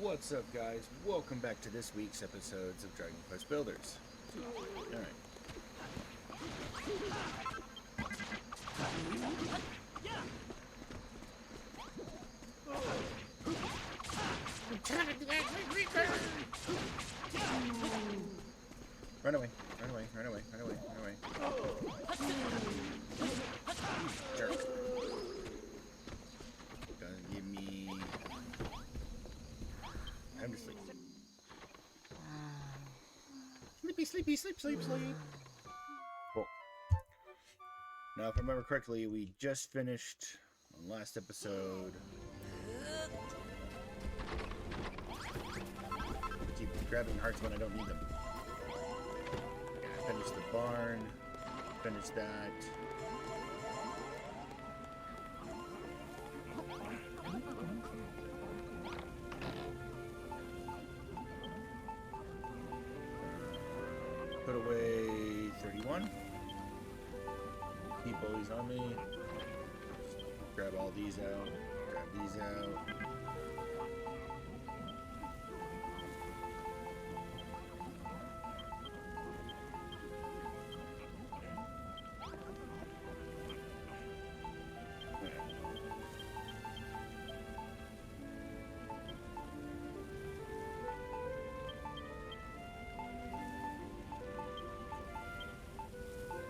What's up, guys? Welcome back to this week's episodes of Dragon Quest Builders. Alright. Run away, run away, run away, run away, run away. Jerk. Doesn't give me time to sleep. Sleepy, sleepy, sleep, sleep, sleep. Cool. Now, if I remember correctly, we just finished on last episode. I keep grabbing hearts when I don't need them. Yeah, finished the barn. Finished that. Put away 31. Keep all these on me. Grab all these out. Grab these out.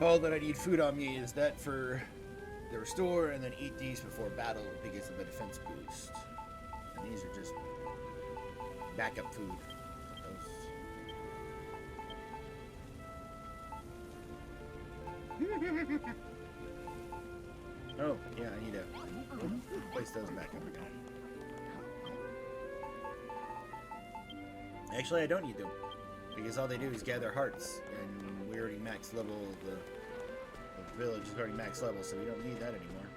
All that I need food on me is that for the restore, and then eat these before battle because of the defense boost. And these are just backup food. Oh, yeah, I need to place those back up again. Actually, I don't need them, because all they do is gather hearts, and we already max level the village is already max level, so we don't need that anymore.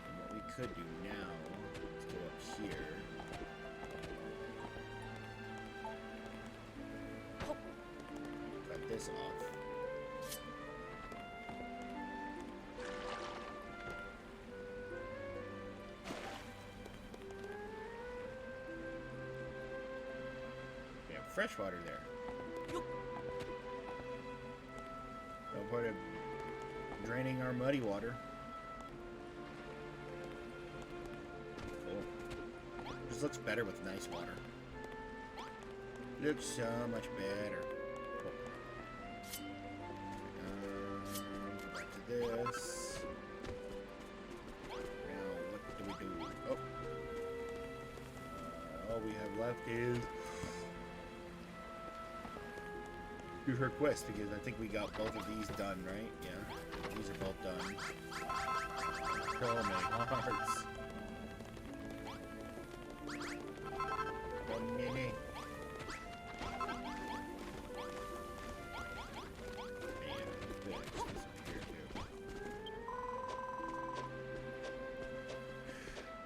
And what we could do now is go up here. Cut this off. Fresh water there. No point of draining our muddy water. Cool. This looks better with nice water. Looks so much better. Cool. Back to this. Now, what do we do? Oh. All we have left is do her quest, because I think we got both of these done, right? Yeah, these are both done. So many hearts. 1 minute.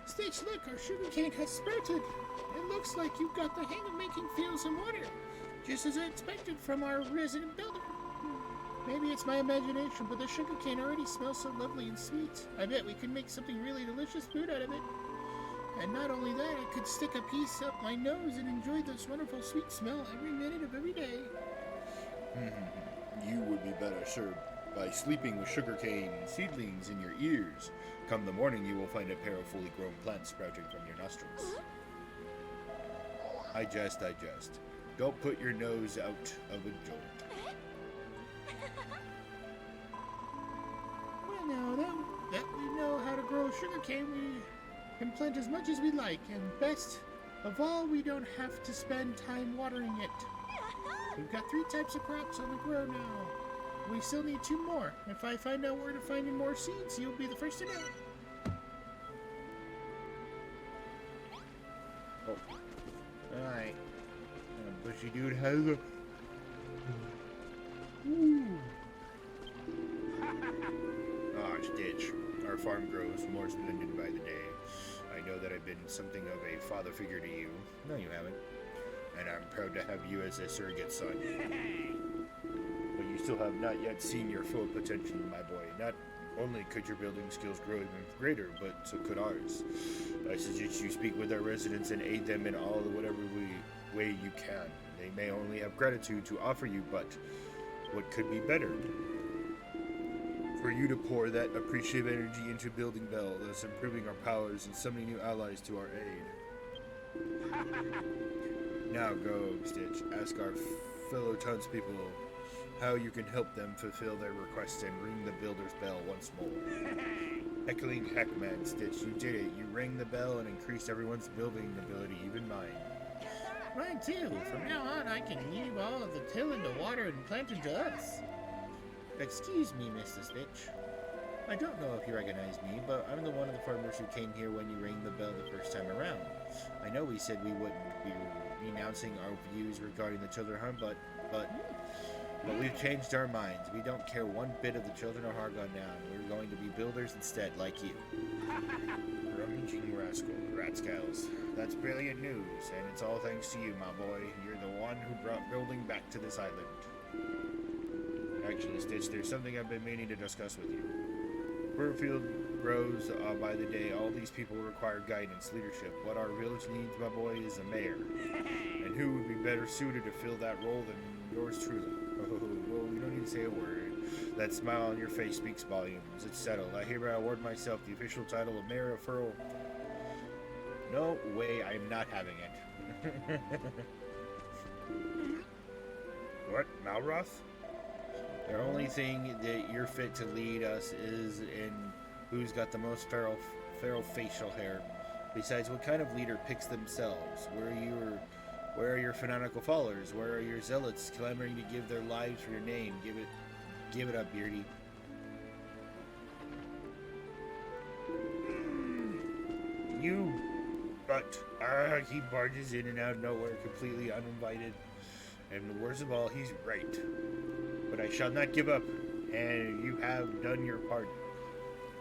Stitch, look, our sugarcane has sprouted. It looks like you've got the hang of making fields and water. Just as I expected from our resident builder. Maybe it's my imagination, but the sugarcane already smells so lovely and sweet. I bet we could make something really delicious food out of it. And not only that, I could stick a piece up my nose and enjoy this wonderful sweet smell every minute of every day. You would be better served by sleeping with sugarcane seedlings in your ears. Come the morning, you will find a pair of fully grown plants sprouting from your nostrils. I jest, I jest. Don't put your nose out of a joint. Well, now that we know how to grow sugarcane, we can plant as much as we like, and best of all, we don't have to spend time watering it. We've got 3 types of crops on the grow now. We still need 2 more. If I find out where to find more seeds, you'll be the first to know. Oh. Alright. Bushy dude has a... Ooh. Stitch. Our farm grows more splendid by the day. I know that I've been something of a father figure to you. No, you haven't. And I'm proud to have you as a surrogate son. But you still have not yet seen your full potential, my boy. Not only could your building skills grow even greater, but so could ours. I suggest you speak with our residents and aid them in all the whatever way you can. They may only have gratitude to offer you, but what could be better? For you to pour that appreciative energy into building Bell, thus improving our powers and summoning new allies to our aid. Now go, Stitch. Ask our fellow townspeople how you can help them fulfill their request and ring the builder's bell once more. Heckling Heckman, Stitch, you did it. You rang the bell and increased everyone's building ability, even mine. Mine too. From now on, I can leave all of the till into water and plant into us. Excuse me, Mr. Stitch. I don't know if you recognize me, but I'm the one of the farmers who came here when you rang the bell the first time around. I know we said we wouldn't be renouncing our views regarding the children harm, but we've changed our minds. We don't care one bit of the children of Hargon now. We're going to be builders instead, like you. Rummaging rascals. That's brilliant news, and it's all thanks to you, my boy. You're the one who brought building back to this island. Actually, Stitch, there's something I've been meaning to discuss with you. Burfield grows by the day. All these people require guidance, leadership. What our village needs, my boy, is a mayor. And who would be better suited to fill that role than yours truly? Oh, well, we don't need to say a word. That smile on your face speaks volumes. It's settled. I hereby award myself the official title of Mayor of Furl. No way, I'm not having it. What, Malroth? The only thing that you're fit to lead us is in who's got the most feral facial hair. Besides, what kind of leader picks themselves? Where are your fanatical followers? Where are your zealots clamoring to give their lives for your name? Give it up, Beardy. He barges in and out of nowhere, completely uninvited. And worst of all, he's right. But I shall not give up, and you have done your part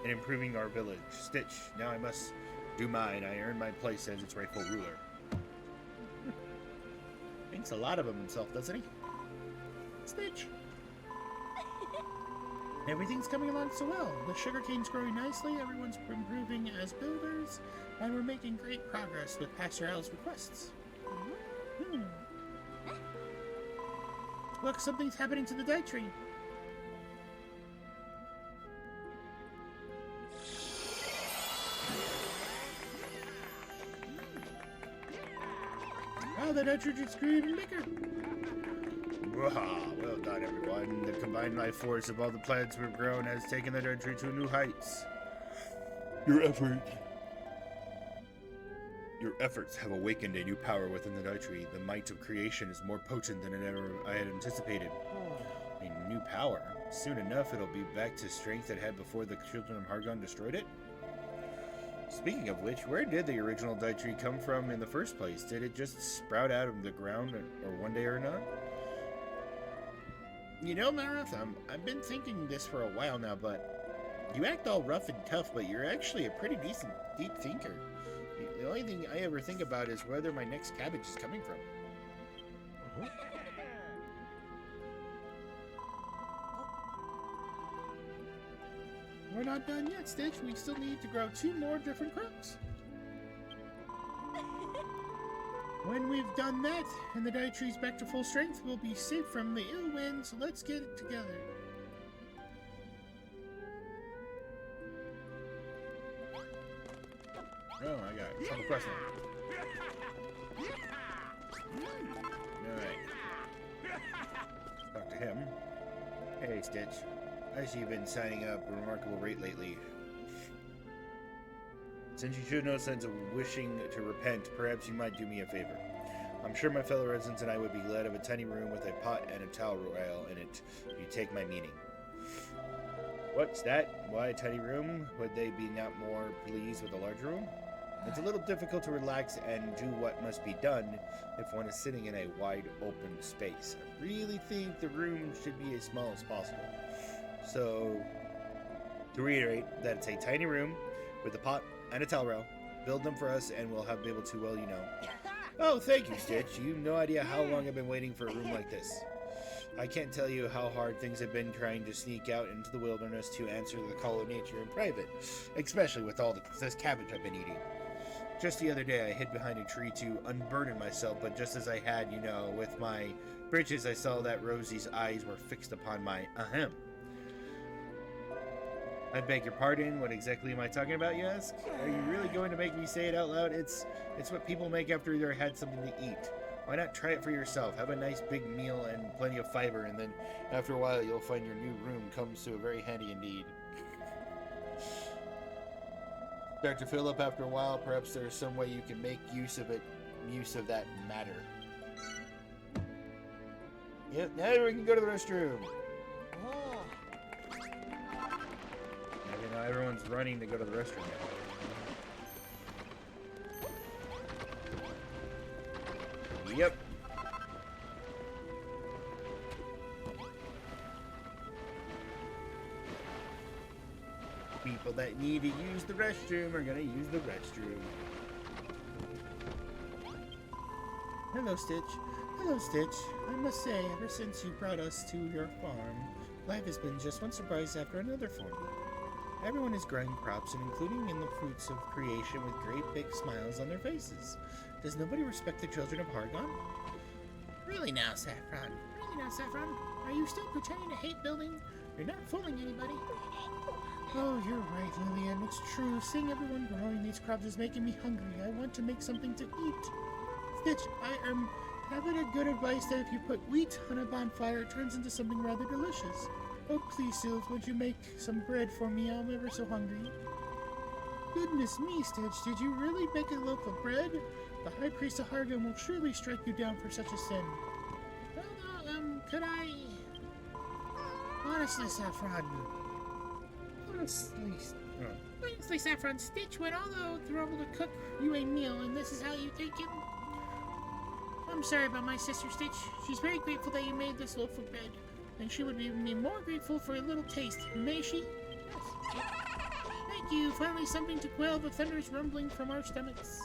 in improving our village. Stitch, now I must do mine. I earned my place as its rightful ruler. Thinks a lot of himself, doesn't he? Stitch. Everything's coming along so well. The sugarcane's growing nicely, everyone's improving as builders, and we're making great progress with Pastor Al's requests. Look, something's happening to the dye tree. Oh, the nitrogen's grew even bigger. Well done, everyone. The combined life force of all the plants we've grown has taken the dye tree to new heights. Your efforts have awakened a new power within the dye tree. The might of creation is more potent than I had anticipated. A new power? Soon enough, it'll be back to strength it had before the children of Hargon destroyed it. Speaking of which, where did the original dye tree come from in the first place? Did it just sprout out of the ground or one day or another? You know, Malroth, I've been thinking this for a while now, but you act all rough and tough, but you're actually a pretty decent deep thinker. The only thing I ever think about is whether my next cabbage is coming from. We're not done yet, Stitch. We still need to grow 2 more different crops. When we've done that, and the dye tree's back to full strength, we'll be safe from the ill wind, so let's get it together. Oh, I got it. Come across now. Alright. Talk to him. Hey, Stitch. I see you've been signing up at a remarkable rate lately. Since you showed no sense of wishing to repent, perhaps you might do me a favor. I'm sure my fellow residents and I would be glad of a tiny room with a pot and a towel rail in it, if you take my meaning. What's that? Why a tiny room? Would they be not more pleased with a large room? It's a little difficult to relax and do what must be done if one is sitting in a wide open space. I really think the room should be as small as possible. So, to reiterate, that it's a tiny room with a pot and a towel rail. Build them for us and we'll be able to, well, you know. Oh, thank you, Stitch. You've no idea how long I've been waiting for a room like this. I can't tell you how hard things have been trying to sneak out into the wilderness to answer the call of nature in private, especially with all this cabbage I've been eating. Just the other day, I hid behind a tree to unburden myself, but just as I had, with my breeches, I saw that Rosie's eyes were fixed upon my ahem. I beg your pardon, what exactly am I talking about, you ask? Are you really going to make me say it out loud? It's what people make after they've had something to eat. Why not try it for yourself? Have a nice big meal and plenty of fiber, and then after a while you'll find your new room comes to a very handy indeed. Start to fill up after a while, perhaps there's some way you can make use of that matter. Yep, now we can go to the restroom. Oh. Now everyone's running to go to the restroom now. Yep. People that need to use the restroom are gonna use the restroom. Hello, Stitch. Hello, Stitch. I must say, ever since you brought us to your farm, life has been just one surprise after another for me. Everyone is growing crops and including in the fruits of creation with great big smiles on their faces. Does nobody respect the children of Hargon? Really now, Saffron? Are you still pretending to hate building? You're not fooling anybody. Oh, you're right, Lillian. It's true. Seeing everyone growing these crops is making me hungry. I want to make something to eat. Stitch, I am having a good advice that if you put wheat on a bonfire, it turns into something rather delicious. Oh, please, Sils, would you make some bread for me? I'm ever so hungry. Goodness me, Stitch, did you really bake a loaf of bread? The High Priest of Hargon will surely strike you down for such a sin. Well, could I... Honestly, Saffron... Honestly, Saffron, Stitch went all the trouble to cook you a meal, and this is how you take him? I'm sorry about my sister, Stitch. She's very grateful that you made this loaf of bread, and she would be more grateful for a little taste, may she? Yes. Thank you. Finally something to quell the thunderous rumbling from our stomachs.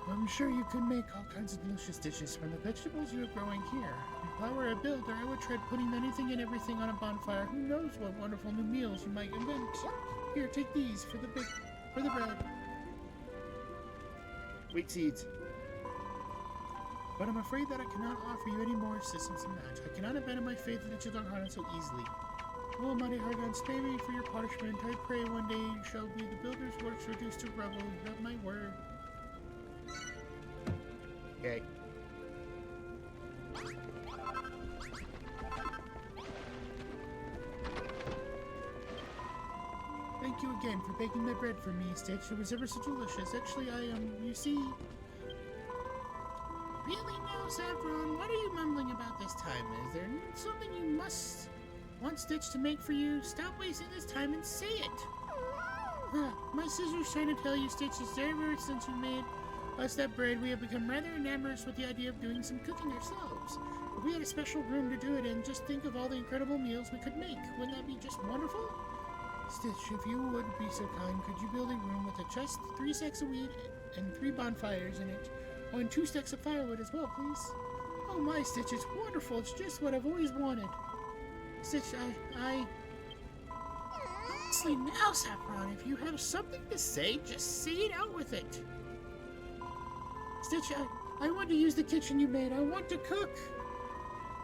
I'm sure you can make all kinds of delicious dishes from the vegetables you are growing here. If I were a builder, I would try putting anything and everything on a bonfire. Who knows what wonderful new meals you might invent. Here, take these for the bread. Wheat seeds. But I'm afraid that I cannot offer you any more assistance in that. I cannot abandon my faith in the children of Hargon so easily. Oh, mighty Hargon, spare me for your punishment. I pray one day you shall be the builder's works reduced to rubble. You have my word. Okay. Thank you again for baking my bread for me, Stitch. It was ever so delicious. Actually, you see... Really now, Saffron? What are you mumbling about this time? Is there something you must want Stitch to make for you? Stop wasting this time and say it! My sister's trying to tell you, Stitch, is ever since you made us that bread, we have become rather enamored with the idea of doing some cooking ourselves. If we had a special room to do it in, just think of all the incredible meals we could make. Wouldn't that be just wonderful? Stitch, if you would be so kind, could you build a room with a chest, 3 sacks of wheat, and 3 bonfires in it? Oh, and 2 stacks of firewood as well, please. Oh my, Stitch, it's wonderful. It's just what I've always wanted. Stitch, Honestly now, Saffron, if you have something to say, just say it out with it. Stitch, I want to use the kitchen you made. I want to cook.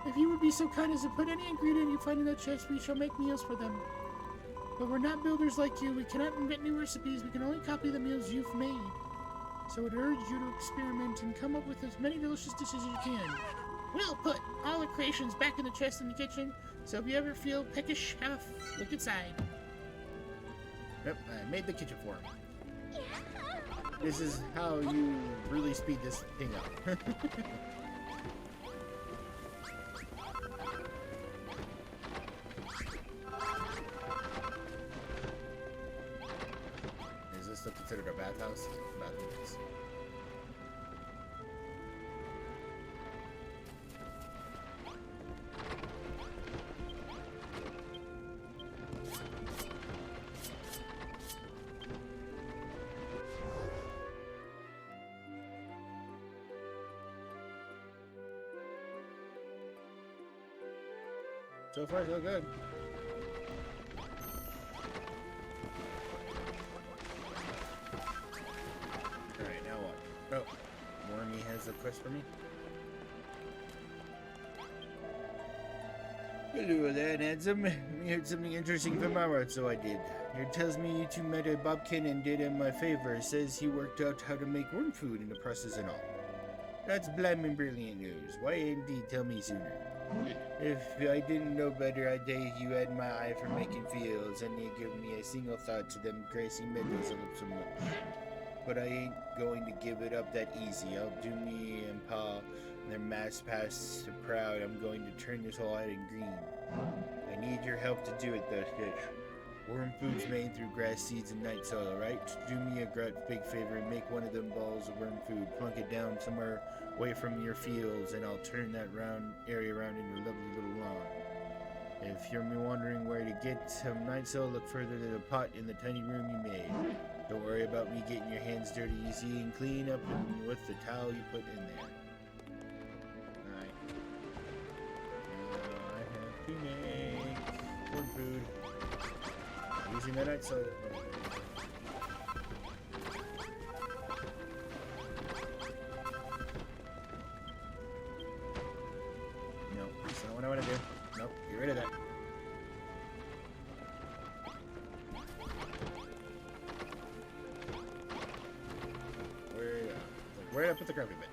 If you would be so kind as to put any ingredient you find in that chest, we shall make meals for them. But we're not builders like you. We cannot invent new recipes. We can only copy the meals you've made. So I'd urge you to experiment and come up with as many delicious dishes as you can. We'll put all the creations back in the chest in the kitchen, so if you ever feel peckish, have a look inside. Yep, I made the kitchen for him. This is how you really speed this thing up. Is this still considered a bathhouse? Bathhouse. So far, so good. Alright, now what? Oh, Wormy has a quest for me. Hello there, handsome. We heard something interesting from Malroth, so I did. It tells me you two met a Bobkin and did him a favor. It says he worked out how to make worm food in the process and all. That's blaming brilliant news. Why indeed tell me sooner? If I didn't know better, I'd say you had my eye for making fields, and you give me a single thought to them grassy meadows I love so much. But I ain't going to give it up that easy. I'll do me and Pa their mass pass to proud. I'm going to turn this whole island green. I need your help to do it, though, Stitch. Worm food's made through grass seeds and night soil, right? Do me a big favor and make one of them balls of worm food. Plunk it down somewhere away from your fields, and I'll turn that area around into a lovely little lawn. If you're wondering where to get some night soil, look further to the pot in the tiny room you made. Don't worry about me getting your hands dirty, you see, and clean up with the towel you put in there. Alright. I have to make worm food. Using the night soil. No, that's not what I want to do. Nope, get rid of that. Where did I put the gravity bench?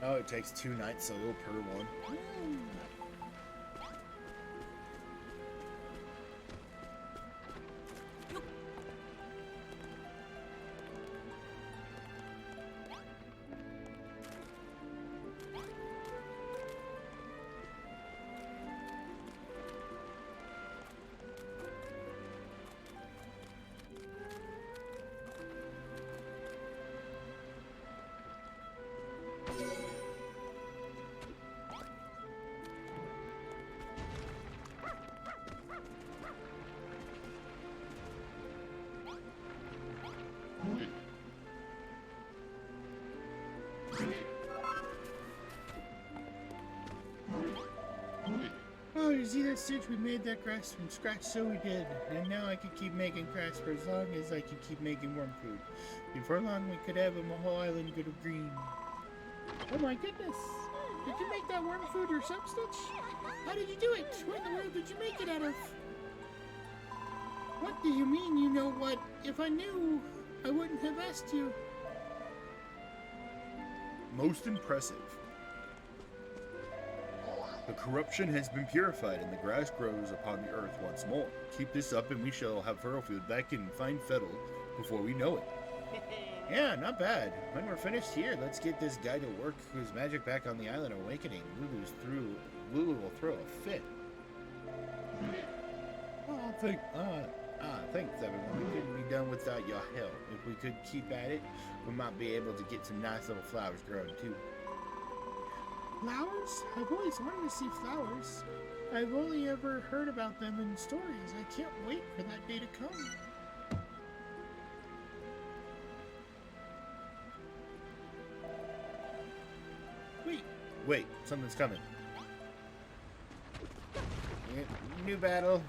Oh, it takes 2 night soil per one. Oh, you see that, Stitch? We made that grass from scratch, so we did. And now I can keep making grass for as long as I can keep making worm food. Before long, we could have a whole island go to green. Oh my goodness! Did you make that worm food yourself, Stitch? How did you do it? What in the world did you make it out of? What do you mean, you know what? If I knew, I wouldn't have asked you. Most impressive. The corruption has been purified and the grass grows upon the earth once more. Keep this up and we shall have Furrowfield back in fine fettle before we know it. Yeah, not bad. When we're finished here, let's get this guy to work whose magic back on the island awakening. Lulu will throw a fit. Thanks everyone. We couldn't be done without your help. If we could keep at it, we might be able to get some nice little flowers growing too. Flowers? I've always wanted to see flowers. I've only ever heard about them in stories. I can't wait for that day to come. Wait, something's coming. New battle.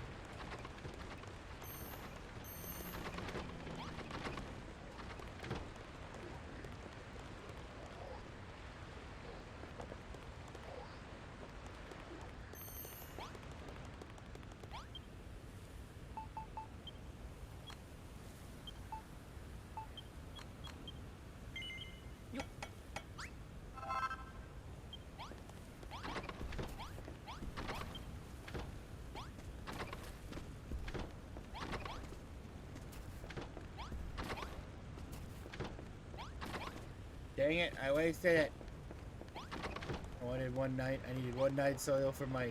Dang it, I wasted it. I needed one night soil for my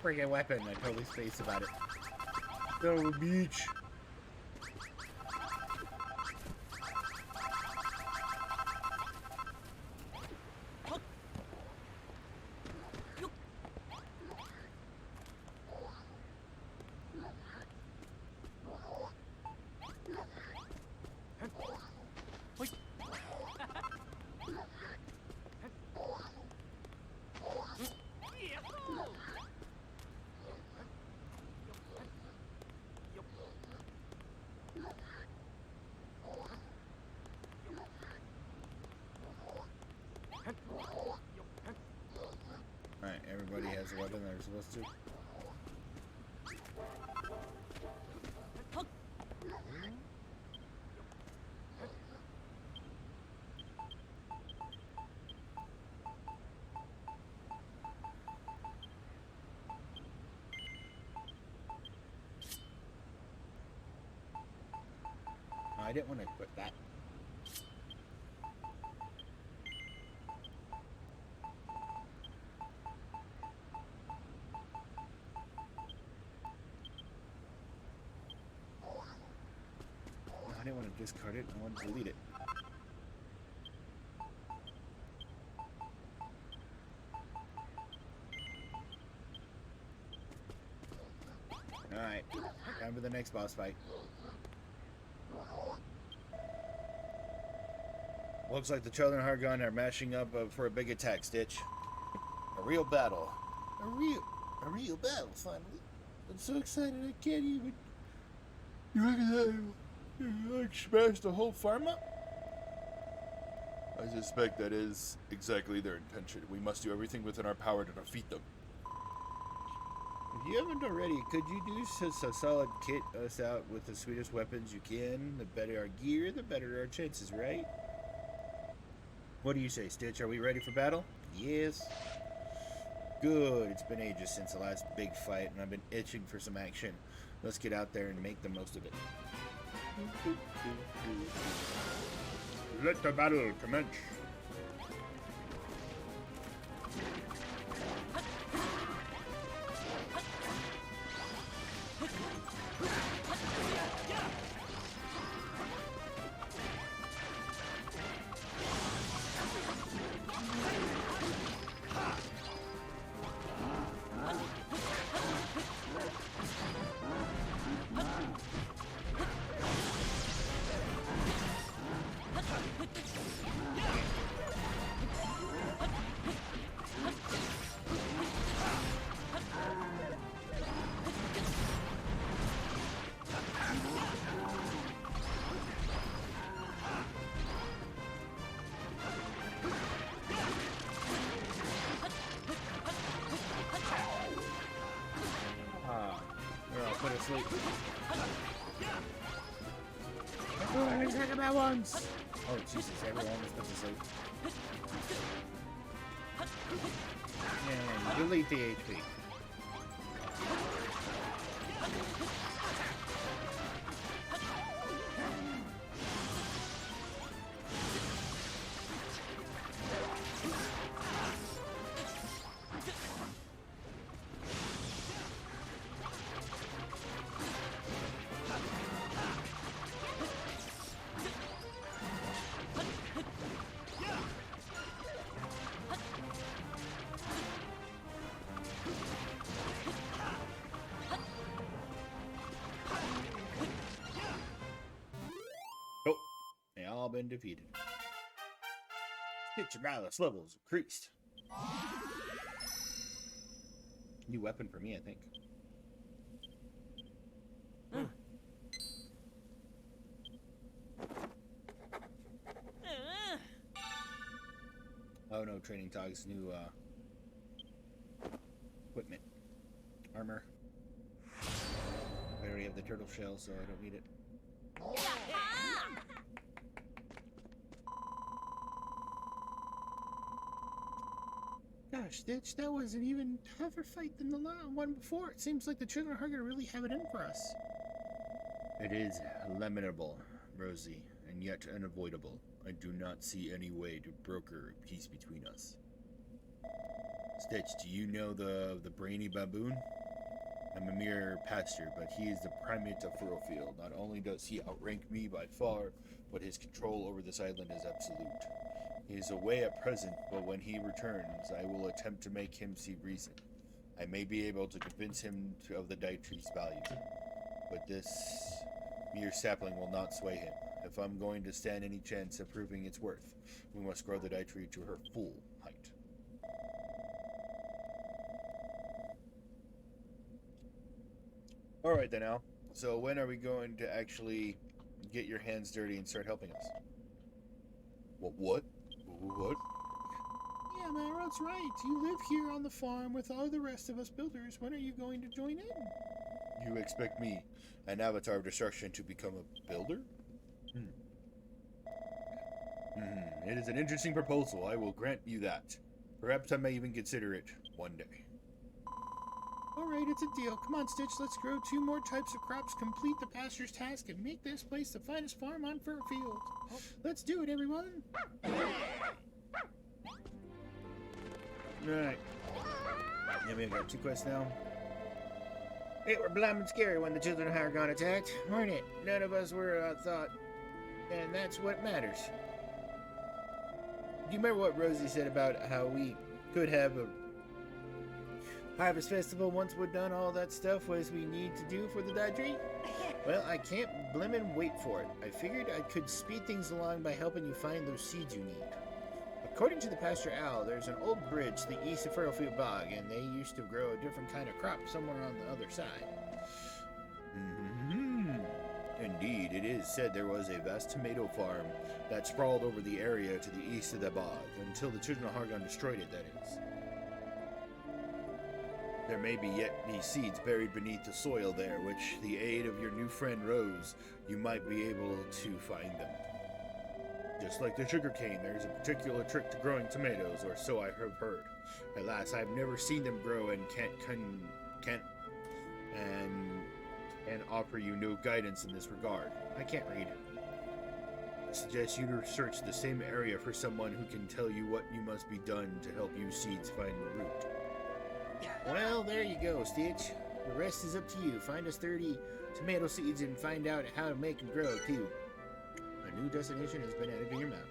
friggin' weapon. I totally spaced about it. Go to the beach. everybody has a weapon they're supposed to. I didn't want to equip that. I didn't want to discard it. I wanted to delete it. Alright. Time for the next boss fight. Looks like the Children of Hargon are mashing up for a big attack, Stitch. A real battle. A real battle, finally. I'm so excited I can't even... You reckon that like smashed the whole farm up? I suspect that is exactly their intention. We must do everything within our power to defeat them. If you haven't already, could you do a solid kit us out with the sweetest weapons you can? The better our gear, the better our chances, right? What do you say, Stitch? Are we ready for battle? Yes. Good. It's been ages since the last big fight, and I've been itching for some action. Let's get out there and make the most of it. Let the battle commence. Put it asleep. Everyone attack him at once! Oh, Jesus, everyone was put to sleep. And delete the HP. Oh, they all been defeated. Stitch Malice levels increased. New weapon for me, I think. Oh no, training dog's new equipment. Armor. I already have the turtle shell, so I don't need it. Gosh, Stitch, that was an even tougher fight than the one before. It seems like the Children of Hargon really have it in for us. It is lamentable, Rosie, and yet unavoidable. I do not see any way to broker peace between us. Stitch, do you know the brainy baboon? I'm a mere pastor, but he is the primate of Furrowfield. Not only does he outrank me by far, but his control over this island is absolute. He is away at present, but when he returns, I will attempt to make him see reason. I may be able to convince him of the Dye Tree's value, but this mere sapling will not sway him. If I'm going to stand any chance of proving its worth, we must grow the Dye Tree to her full height. Alright then, Al. So when are we going to actually get your hands dirty and start helping us? What? What? Yeah, Malroth's right. You live here on the farm with all the rest of us builders. When are you going to join in? You expect me, an avatar of destruction, to become a builder? It is an interesting proposal. I will grant you that. Perhaps I may even consider it one day. Alright, it's a deal. Come on, Stitch, let's grow 2 more types of crops, complete the pastor's task, and make this place the finest farm on Furfield. Let's do it, everyone! Alright. Yeah, we got 2 quests now. It were blimmin' scary when the children of Hargon attacked, weren't it? None of us were thought. And that's what matters. Do you remember what Rosie said about how we could have a harvest festival once we're done all that stuff was we need to do for the Daedry? Well, I can't blimmin' wait for it. I figured I could speed things along by helping you find those seeds you need. According to the Pastor Owl, there's an old bridge to the east of Furfield Bog, and they used to grow a different kind of crop somewhere on the other side. Indeed, it is said there was a vast tomato farm that sprawled over the area to the east of the bog, until the children of Hargon destroyed it, that is. There may be yet be seeds buried beneath the soil there, which, the aid of your new friend Rose, you might be able to find them. Just like the sugarcane, there's a particular trick to growing tomatoes, or so I have heard. Alas, I've never seen them grow and can't offer you no guidance in this regard. I can't read. I suggest you to search the same area for someone who can tell you what you must be done to help you seeds find the root. Well, there you go, Stitch. The rest is up to you. Find us 30 tomato seeds and find out how to make them grow, too. A new destination has been added to your map.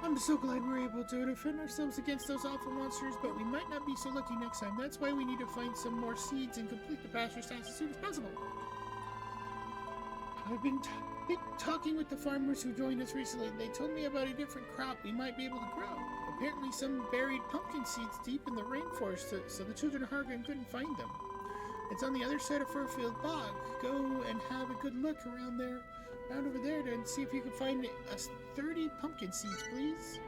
I'm so glad we're able to defend ourselves against those awful monsters, but we might not be so lucky next time. That's why we need to find some more seeds and complete the pasture task as soon as possible. I've been talking with the farmers who joined us recently. They told me about a different crop we might be able to grow. Apparently some buried pumpkin seeds deep in the rainforest, so the children of Hargon couldn't find them. It's on the other side of Furfield Bog. Go and have a good look around over there and see if you can find us 30 pumpkin seeds, please.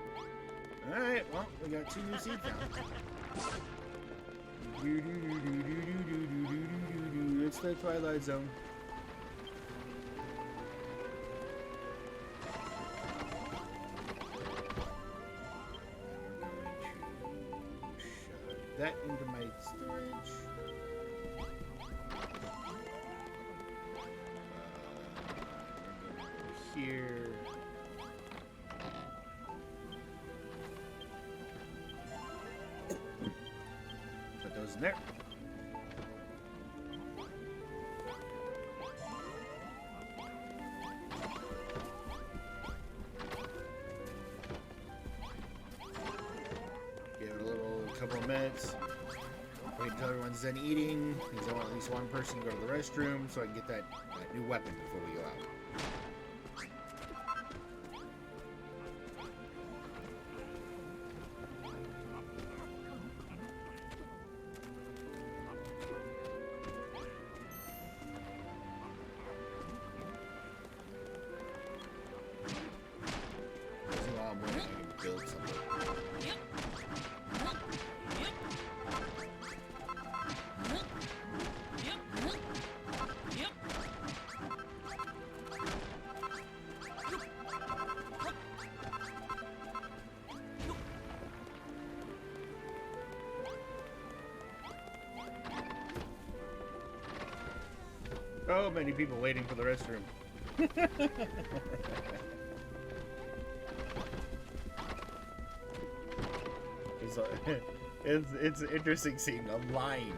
Alright, well, we got 2 new seeds now. It's the Twilight Zone. That into my storage. Here. Put those in there. Give it a little couple of minutes. Wait until everyone's done eating, because I want at least one person to go to the restroom so I can get that new weapon before we go out. I'm going to build something. So many people waiting for the restroom. It's interesting seeing a line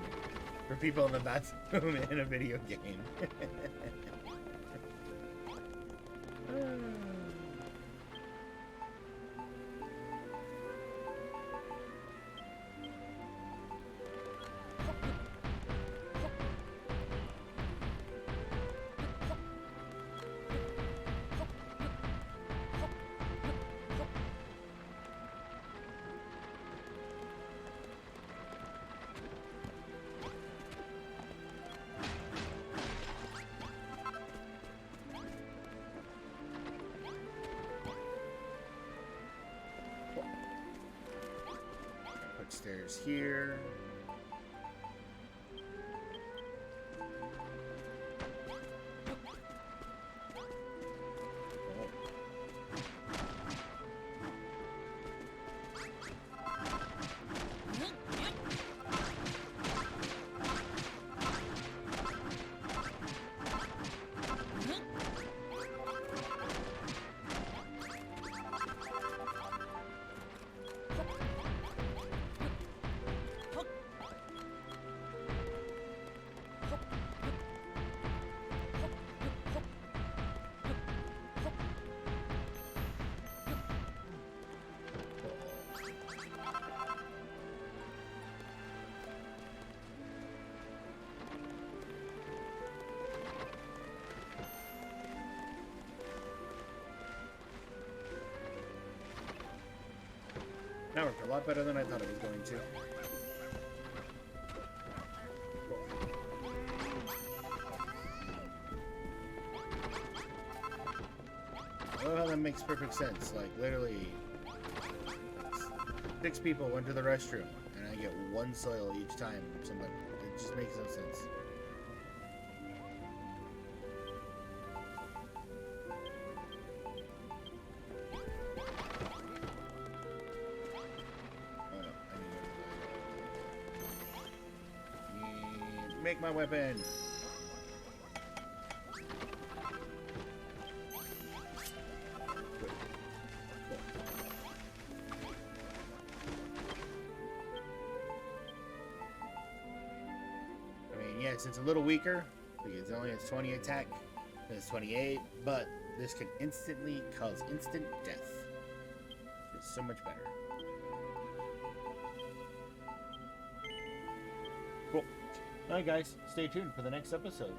for people in the bathroom in a video game. There's here. That worked a lot better than I thought it was going to. I love how that makes perfect sense. Like, literally, 6 people went to the restroom, and I get 1 soil each time. Somebody, it just makes no sense. Make my weapon. I mean, yes, it's a little weaker because it only has 20 attack, and it's 28, but this can instantly cause instant death. It's so much better. Cool. Alright guys, stay tuned for the next episode.